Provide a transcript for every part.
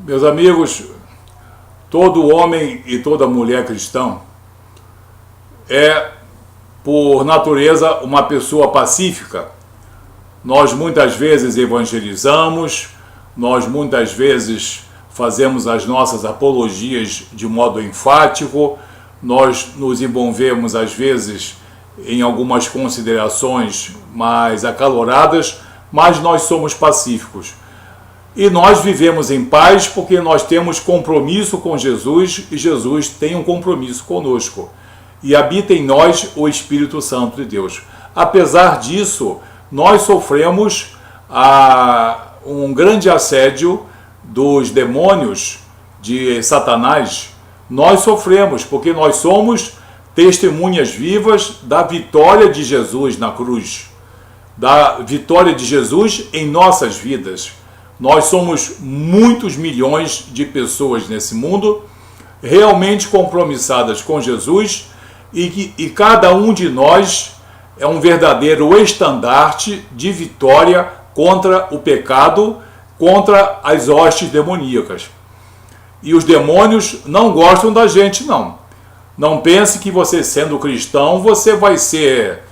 Meus amigos, todo homem e toda mulher cristã é, por natureza, uma pessoa pacífica. Nós muitas vezes evangelizamos, nós muitas vezes fazemos as nossas apologias de modo enfático, nós nos envolvemos às vezes em algumas considerações mais acaloradas, mas nós somos pacíficos. E nós vivemos em paz porque nós temos compromisso com Jesus e Jesus tem um compromisso conosco. E habita em nós o Espírito Santo de Deus. Apesar disso, nós sofremos um grande assédio dos demônios de Satanás. Nós sofremos porque nós somos testemunhas vivas da vitória de Jesus na cruz, da vitória de Jesus em nossas vidas. Nós somos muitos milhões de pessoas nesse mundo realmente compromissadas com Jesus e cada um de nós é um verdadeiro estandarte de vitória contra o pecado, contra as hostes demoníacas. E os demônios não gostam da gente, não. Não pense que você, sendo cristão, você vai ser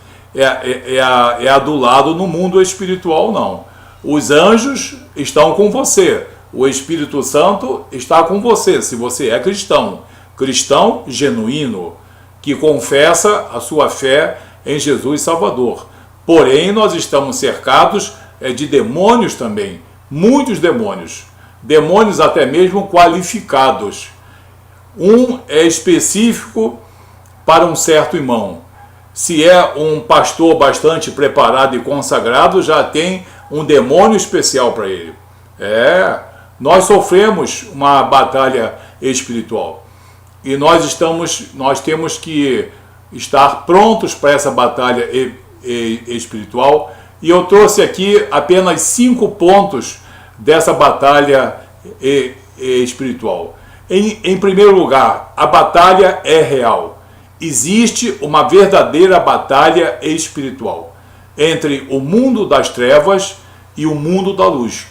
adulado no mundo espiritual, não. Os anjos estão com você. O Espírito Santo está com você, se você é cristão. Cristão genuíno, que confessa a sua fé em Jesus Salvador. Porém, nós estamos cercados de demônios também. Muitos demônios. Demônios até mesmo qualificados. Um é específico para um certo irmão. Se é um pastor bastante preparado e consagrado, já tem um demônio especial para ele. Nós sofremos uma batalha espiritual. E nós temos que estar prontos para essa batalha espiritual. E eu trouxe aqui apenas 5 pontos dessa batalha espiritual. Em primeiro lugar, a batalha é real. Existe uma verdadeira batalha espiritual entre o mundo das trevas e o mundo da luz.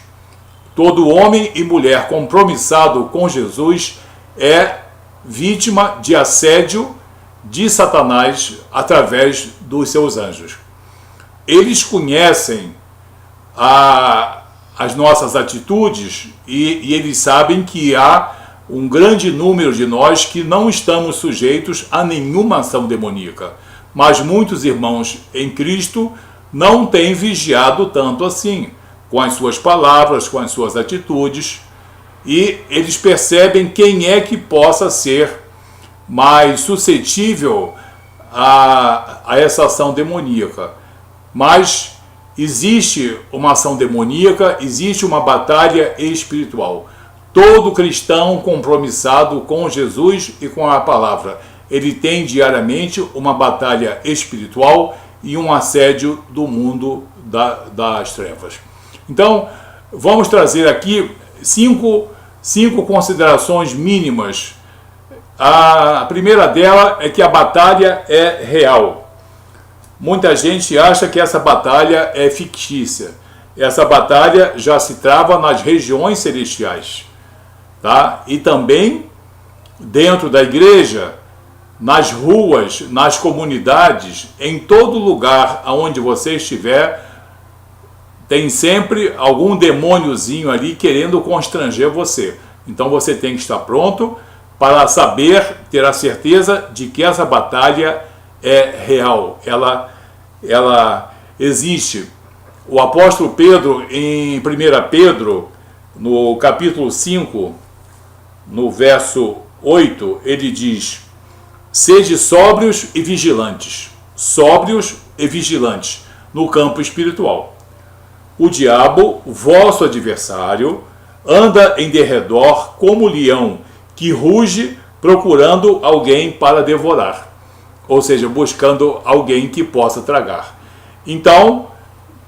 Todo homem e mulher compromissado com Jesus é vítima de assédio de Satanás através dos seus anjos. Eles conhecem as nossas atitudes e eles sabem que há um grande número de nós que não estamos sujeitos a nenhuma ação demoníaca. Mas muitos irmãos em Cristo não têm vigiado tanto assim, com as suas palavras, com as suas atitudes, e eles percebem quem é que possa ser mais suscetível a essa ação demoníaca. Mas existe uma ação demoníaca, existe uma batalha espiritual. Todo cristão compromissado com Jesus e com a palavra, ele tem diariamente uma batalha espiritual e um assédio do mundo das trevas. Então, vamos trazer aqui cinco considerações mínimas. A primeira dela é que a batalha é real. Muita gente acha que essa batalha é fictícia. Essa batalha já se trava nas regiões celestiais. Tá? E também dentro da igreja, nas ruas, nas comunidades, em todo lugar onde você estiver, tem sempre algum demôniozinho ali querendo constranger você. Então você tem que estar pronto para saber, ter a certeza de que essa batalha é real, ela existe. O apóstolo Pedro, em 1 Pedro, no capítulo 5, no verso 8, ele diz: sede sóbrios e vigilantes, no campo espiritual. O diabo, vosso adversário, anda em derredor como leão, que ruge procurando alguém para devorar. Ou seja, buscando alguém que possa tragar. Então,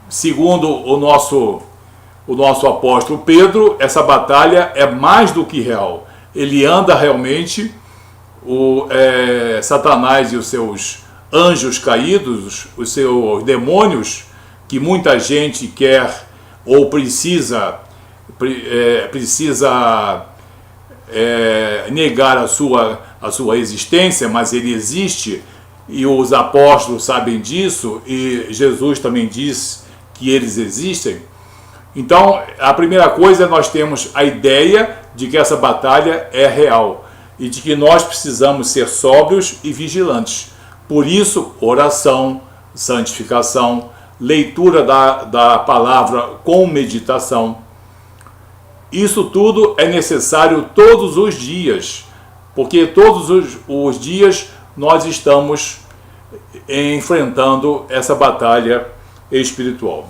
segundo o nosso apóstolo Pedro, essa batalha é mais do que real. Ele anda realmente, Satanás e os seus anjos caídos, os seus demônios, que muita gente quer ou precisa precisa negar a sua existência, mas ele existe, e os apóstolos sabem disso, e Jesus também diz que eles existem. Então, a primeira coisa, nós temos a ideia de que essa batalha é real e de que nós precisamos ser sóbrios e vigilantes. Por isso, oração, santificação, leitura da palavra com meditação. Isso tudo é necessário todos os dias, porque todos os dias nós estamos enfrentando essa batalha espiritual.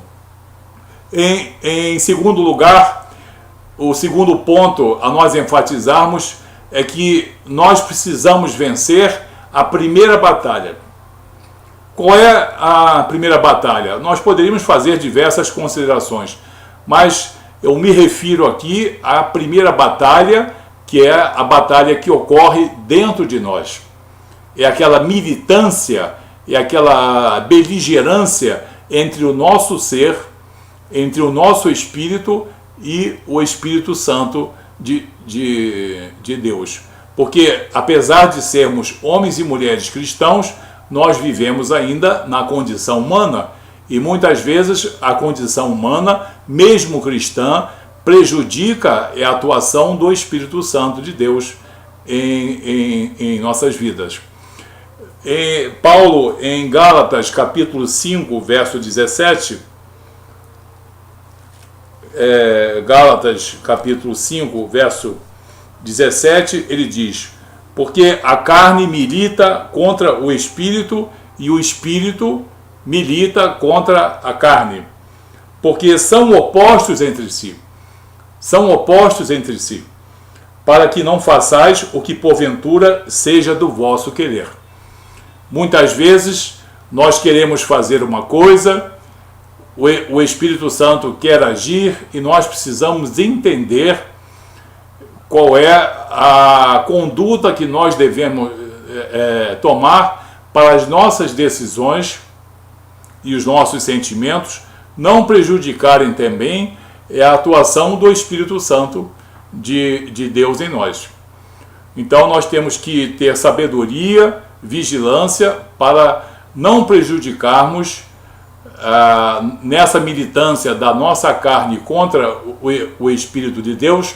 Em segundo lugar, o segundo ponto a nós enfatizarmos é que nós precisamos vencer a primeira batalha. Qual é a primeira batalha? Nós poderíamos fazer diversas considerações, mas eu me refiro aqui à primeira batalha, que é a batalha que ocorre dentro de nós. É aquela militância, é aquela beligerância entre o nosso ser, entre o nosso espírito e o Espírito Santo de Deus. Porque, apesar de sermos homens e mulheres cristãos, nós vivemos ainda na condição humana, e muitas vezes a condição humana, mesmo cristã, prejudica a atuação do Espírito Santo de Deus em nossas vidas. Paulo, em Gálatas capítulo 5, verso 17, Gálatas capítulo 5, verso 17, ele diz: porque a carne milita contra o espírito e o espírito milita contra a carne, porque são opostos entre si. São opostos entre si, para que não façais o que porventura seja do vosso querer. Muitas vezes nós queremos fazer uma coisa, o Espírito Santo quer agir e nós precisamos entender qual é a conduta que nós devemos tomar para as nossas decisões e os nossos sentimentos não prejudicarem também a atuação do Espírito Santo de Deus em nós. Então nós temos que ter sabedoria, vigilância para não prejudicarmos nessa militância da nossa carne contra o Espírito de Deus,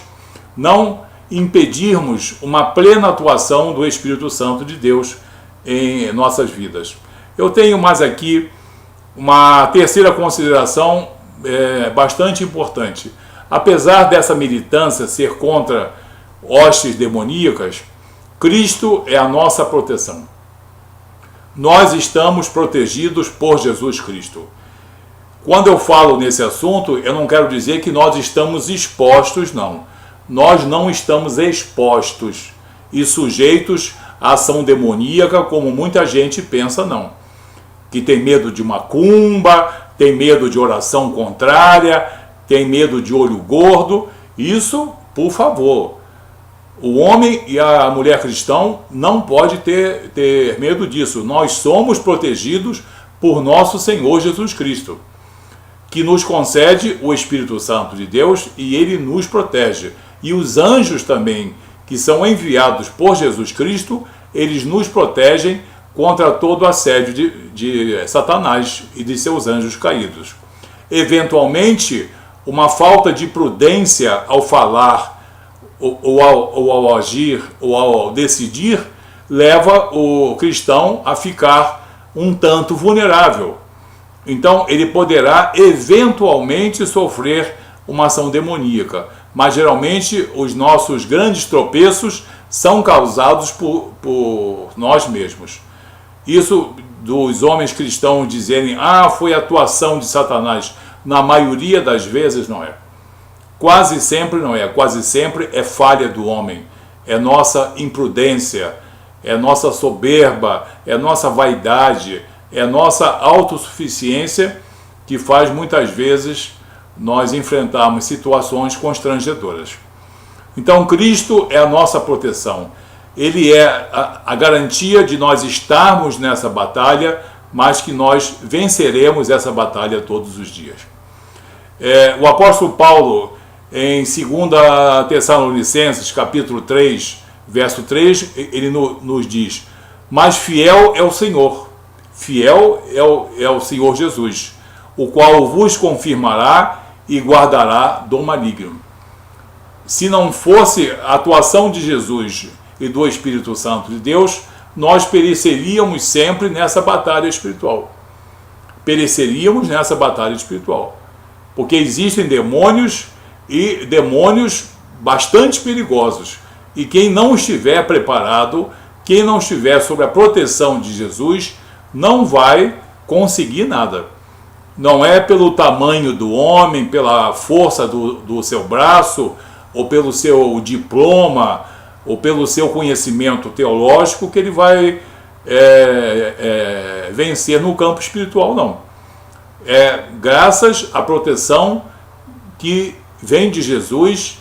não impedirmos uma plena atuação do Espírito Santo de Deus em nossas vidas. Eu tenho mais aqui uma terceira consideração bastante importante. Apesar dessa militância ser contra hostes demoníacas, Cristo é a nossa proteção. Nós estamos protegidos por Jesus Cristo. Quando eu falo nesse assunto, eu não quero dizer que nós estamos expostos, não. Nós não estamos expostos e sujeitos à ação demoníaca, como muita gente pensa, não. Que tem medo de macumba, tem medo de oração contrária, tem medo de olho gordo. Isso, por favor. O homem e a mulher cristão não pode ter medo disso. Nós somos protegidos por nosso Senhor Jesus Cristo, que nos concede o Espírito Santo de Deus e ele nos protege. E os anjos também, que são enviados por Jesus Cristo, eles nos protegem contra todo o assédio de Satanás e de seus anjos caídos. Eventualmente, uma falta de prudência ao falar, ou ao agir, ou ao decidir, leva o cristão a ficar um tanto vulnerável. Então, ele poderá eventualmente sofrer uma ação demoníaca, mas geralmente os nossos grandes tropeços são causados por nós mesmos. Isso dos homens cristãos dizerem, foi atuação de Satanás, na maioria das vezes não é. Quase sempre não é, quase sempre é falha do homem, é nossa imprudência, é nossa soberba, é nossa vaidade, é nossa autossuficiência que faz muitas vezes nós enfrentarmos situações constrangedoras. Então Cristo é a nossa proteção, Ele é a garantia de nós estarmos nessa batalha, mas que nós venceremos essa batalha todos os dias. O apóstolo Paulo, Em 2 Tessalonicenses, capítulo 3, verso 3, ele nos diz: mas fiel é o Senhor, fiel é o Senhor Jesus, o qual vos confirmará e guardará do maligno. Se não fosse a atuação de Jesus e do Espírito Santo de Deus, nós pereceríamos sempre nessa batalha espiritual. Pereceríamos nessa batalha espiritual. Porque existem demônios e demônios bastante perigosos. E quem não estiver preparado, quem não estiver sob a proteção de Jesus, não vai conseguir nada. Não é pelo tamanho do homem, pela força do seu braço, ou pelo seu diploma, ou pelo seu conhecimento teológico que ele vai vencer no campo espiritual, não. É graças à proteção que vem de Jesus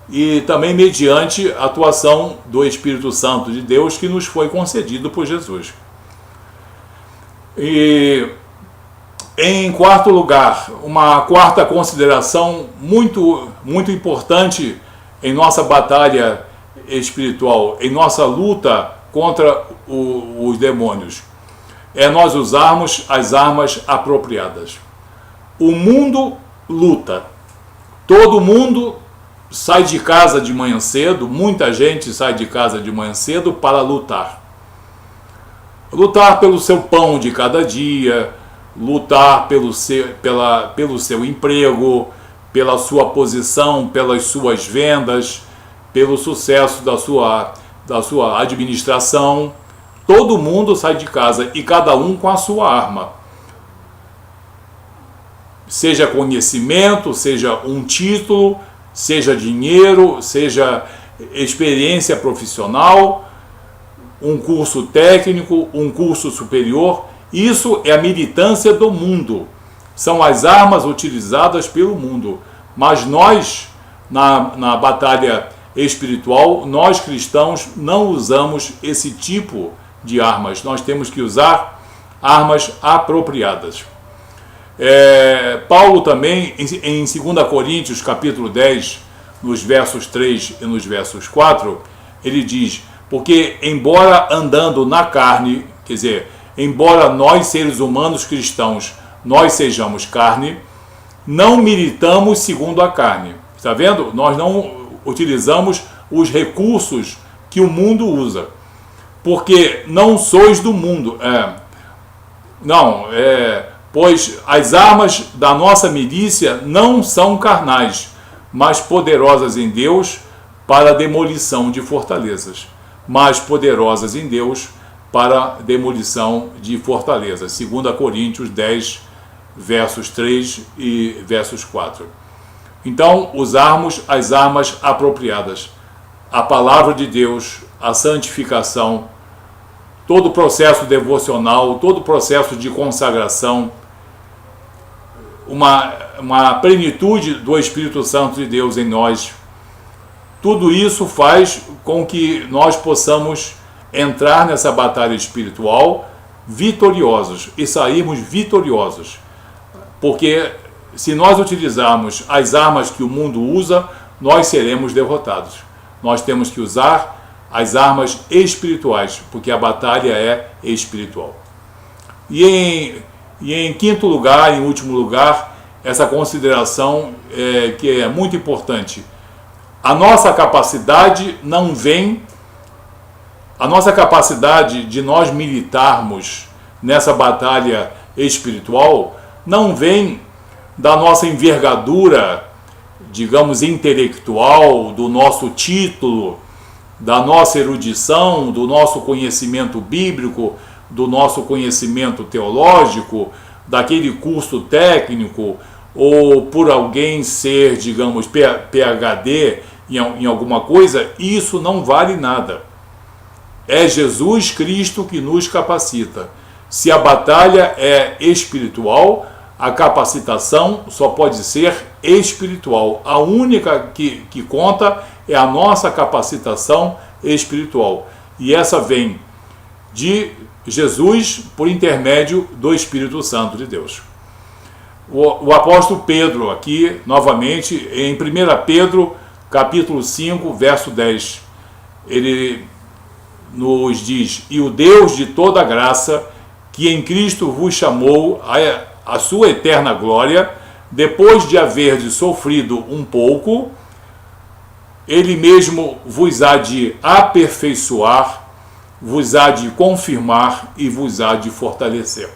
e também mediante a atuação do Espírito Santo de Deus que nos foi concedido por Jesus. E em quarto lugar, uma quarta consideração muito importante em nossa batalha espiritual, em nossa luta contra os demônios, é nós usarmos as armas apropriadas. O mundo luta. Todo mundo sai de casa de manhã cedo, muita gente sai de casa de manhã cedo para lutar. Lutar pelo seu pão de cada dia, lutar pelo seu emprego, pela sua posição, pelas suas vendas, pelo sucesso da sua administração. Todo mundo sai de casa e cada um com a sua arma. Seja conhecimento, seja um título, seja dinheiro, seja experiência profissional, um curso técnico, um curso superior. Isso é a militância do mundo. São as armas utilizadas pelo mundo. Mas nós, na batalha espiritual, nós cristãos não usamos esse tipo de armas. Nós temos que usar armas apropriadas. Paulo também, em 2 Coríntios, capítulo 10, nos versos 3 e nos versos 4, ele diz: porque embora andando na carne, quer dizer, embora nós seres humanos cristãos, nós sejamos carne, não militamos segundo a carne. Está vendo? Nós não utilizamos os recursos que o mundo usa. Porque não sois do mundo. Pois as armas da nossa milícia não são carnais, mas poderosas em Deus para a demolição de fortalezas. Mas poderosas em Deus para demolição de fortalezas. 2 Coríntios 10, versos 3 e versos 4. Então, usarmos as armas apropriadas. A palavra de Deus, a santificação, todo o processo devocional, todo o processo de consagração, uma plenitude do Espírito Santo de Deus em nós. Tudo isso faz com que nós possamos entrar nessa batalha espiritual vitoriosos e sairmos vitoriosos. Porque se nós utilizarmos as armas que o mundo usa, nós seremos derrotados. Nós temos que usar as armas espirituais, porque a batalha é espiritual. E em quinto lugar, em último lugar, essa consideração que é muito importante. A nossa capacidade de nós militarmos nessa batalha espiritual não vem da nossa envergadura, digamos, intelectual, do nosso título, da nossa erudição, do nosso conhecimento bíblico, do nosso conhecimento teológico, daquele curso técnico, ou por alguém ser, digamos, PhD em alguma coisa. Isso não vale nada. É Jesus Cristo que nos capacita. Se a batalha é espiritual, a capacitação só pode ser espiritual. A única que conta é a nossa capacitação espiritual. E essa vem de Jesus por intermédio do Espírito Santo de Deus. O apóstolo Pedro, aqui, novamente, em 1 Pedro, capítulo 5, verso 10, ele nos diz: e o Deus de toda graça, que em Cristo vos chamou a sua eterna glória, depois de haverdes sofrido um pouco, ele mesmo vos há de aperfeiçoar, vos há de confirmar e vos há de fortalecer.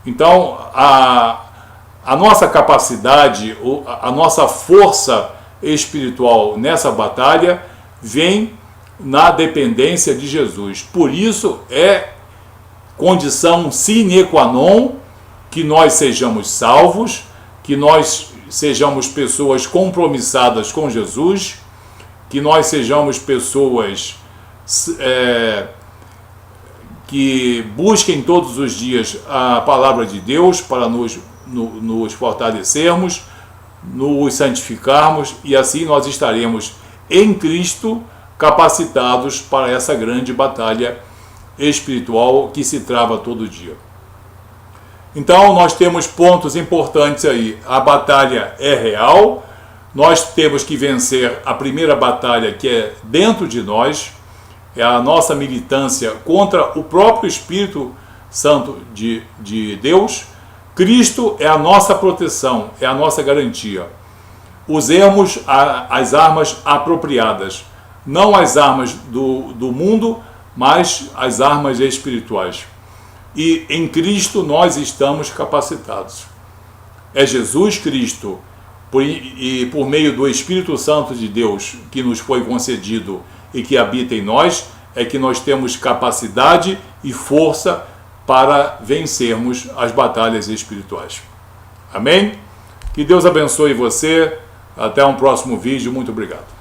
Então, a nossa capacidade, a nossa força espiritual nessa batalha vem na dependência de Jesus. Por isso é condição sine qua non que nós sejamos salvos, que nós sejamos pessoas compromissadas com Jesus, que nós sejamos pessoas que busquem todos os dias a palavra de Deus para nos fortalecermos, nos santificarmos, e assim nós estaremos em Cristo capacitados para essa grande batalha espiritual que se trava todo dia. Então nós temos pontos importantes aí. A batalha é real, nós temos que vencer a primeira batalha, que é dentro de nós, é a nossa militância contra o próprio Espírito Santo de Deus. Cristo é a nossa proteção, é a nossa garantia. Usemos as armas apropriadas, não as armas do mundo, mas as armas espirituais. E em Cristo nós estamos capacitados. É Jesus Cristo, e por meio do Espírito Santo de Deus que nos foi concedido e que habita em nós, é que nós temos capacidade e força para vencermos as batalhas espirituais. Amém? Que Deus abençoe você. Até um próximo vídeo. Muito obrigado.